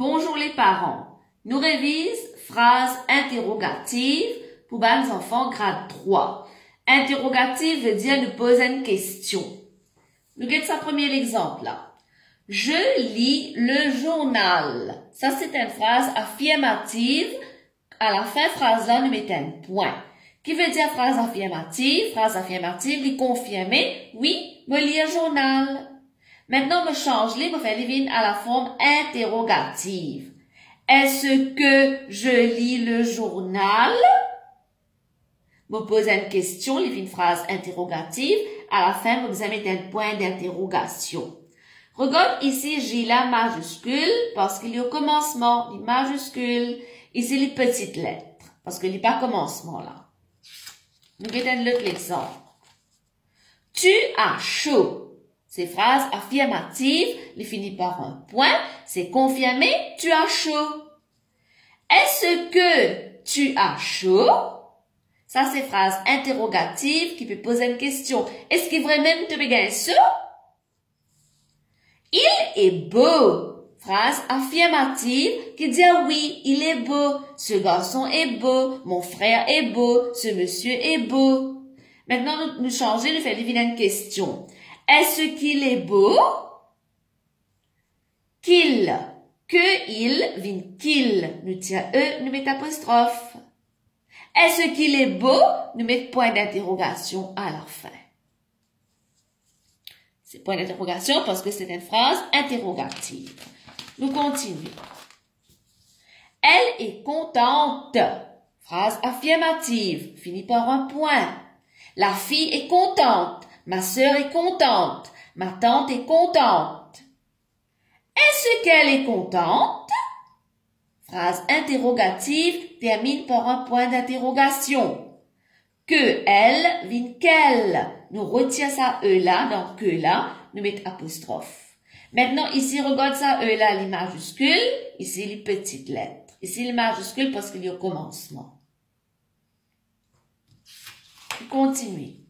Bonjour les parents. Nous révise phrase interrogative pour les enfants grade 3. Interrogative veut dire nous poser une question. Nous regardons ça premier exemple là. Je lis le journal. Ça c'est une phrase affirmative. À la fin phrase là nous mettons un point. Qui veut dire phrase affirmative? Phrase affirmative, lui confirmer, oui, me lis le journal. Maintenant, me change les, me fait les à la forme interrogative. Est-ce que je lis le journal? Me pose une question, les une phrase interrogative. À la fin, vous mettez un point d'interrogation. Regarde ici, j'ai la majuscule parce qu'il y a au commencement, les majuscules. Ici, les petites lettres parce qu'il n'y a pas commencement là. Nous regardons l'autre exemple. Tu as chaud. Ces phrases affirmatives, les finissent par un point, c'est confirmé, tu as chaud. Est-ce que tu as chaud? Ça, c'est phrase interrogative qui peut poser une question. Est-ce qu'il vraiment te regarde chaud? Il est beau. Phrase affirmative qui dit oui, il est beau. Ce garçon est beau. Mon frère est beau. Ce monsieur est beau. Maintenant, nous changeons, nous faisons une question. Est-ce qu'il est beau? Qu'il. Que il, vient qu'il. Nous tient nous mettons apostrophe. Est-ce qu'il est beau? Nous mettons point d'interrogation à la fin. C'est point d'interrogation parce que c'est une phrase interrogative. Nous continuons. Elle est contente. Phrase affirmative, finit par un point. La fille est contente. Ma sœur est contente. Ma tante est contente. Est-ce qu'elle est contente? Phrase interrogative termine par un point d'interrogation. Que elle, vient qu'elle. Nous retirons ça E là, donc que là, nous mettons apostrophe. Maintenant, ici, regarde ça, E là, les majuscules. Ici, les petites lettres. Ici, les majuscules parce qu'il y a au commencement. Continuez.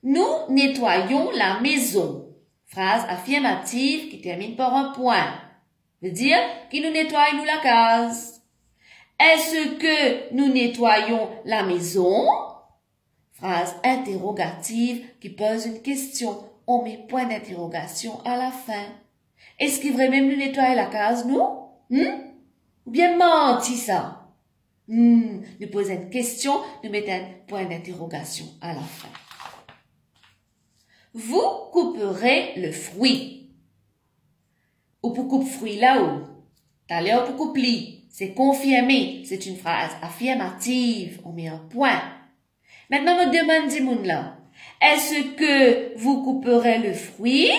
Nous nettoyons la maison. Phrase affirmative qui termine par un point. Veut dire qu'il nous nettoie, nous la case. Est-ce que nous nettoyons la maison? Phrase interrogative qui pose une question. On met point d'interrogation à la fin. Est-ce qu'il devrait même nous nettoyer la case, nous? Ou bien menti ça? Nous posons une question, nous mettons un point d'interrogation à la fin. Vous couperez le fruit. Ou pour couper fruit là-haut. Tout à l'heure pour couper li. C'est confirmé. C'est une phrase affirmative. On met un point. Maintenant, me demande dis-moi là. Est-ce que vous couperez le fruit?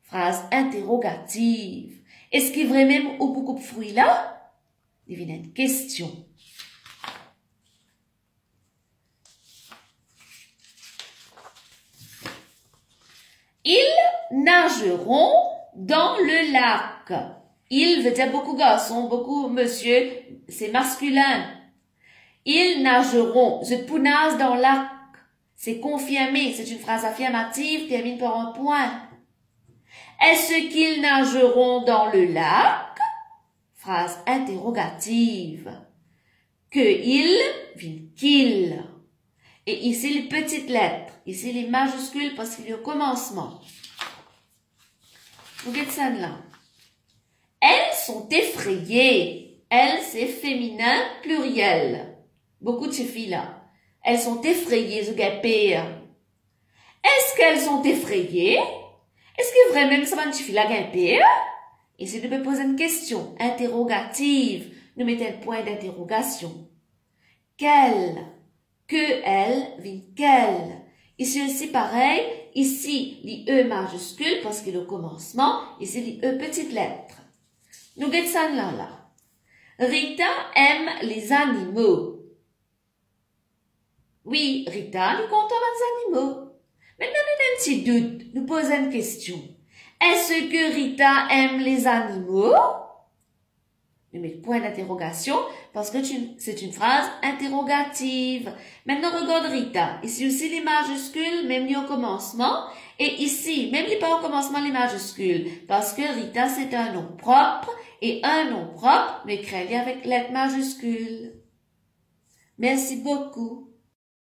Phrase interrogative. Est-ce qu'il vrai même ou pour couper fruit là? Il vient une question. Ils nageront dans le lac. Ils veut dire beaucoup garçons, beaucoup monsieur, c'est masculin. Ils nageront. Je pounasse dans le lac. C'est confirmé, c'est une phrase affirmative, termine par un point. Est-ce qu'ils nageront dans le lac? Phrase interrogative. Que ils, vient qu'ils. Et ici les petites lettres. Ici les majuscules parce qu'il y a au commencement. Regardez ça là. Elles sont effrayées. Elles, c'est féminin pluriel. Beaucoup de ces filles-là. Elles sont effrayées, je gapé. Est-ce qu'elles sont effrayées? Est-ce que vraiment ça va une fille-là gapé? Ici, nous pouvons poser une question interrogative. Nous mettons un point d'interrogation. Quelle? Que elle, vient quelle? Ici aussi pareil. Ici, les E majuscules parce qu'il est au commencement. Ici, les E petites lettres. Nous regardons ça là. Rita aime les animaux. Oui, Rita, nous comptons les animaux. Maintenant, nous avons un petit doute. Nous posons une question. Est-ce que Rita aime les animaux? Je mets point d'interrogation parce que c'est une phrase interrogative. Maintenant, regarde Rita. Ici aussi, les majuscules, même les au commencement. Et ici, même les pas au commencement, les majuscules. Parce que Rita, c'est un nom propre. Et un nom propre, mais créé avec lettres majuscules. Merci beaucoup.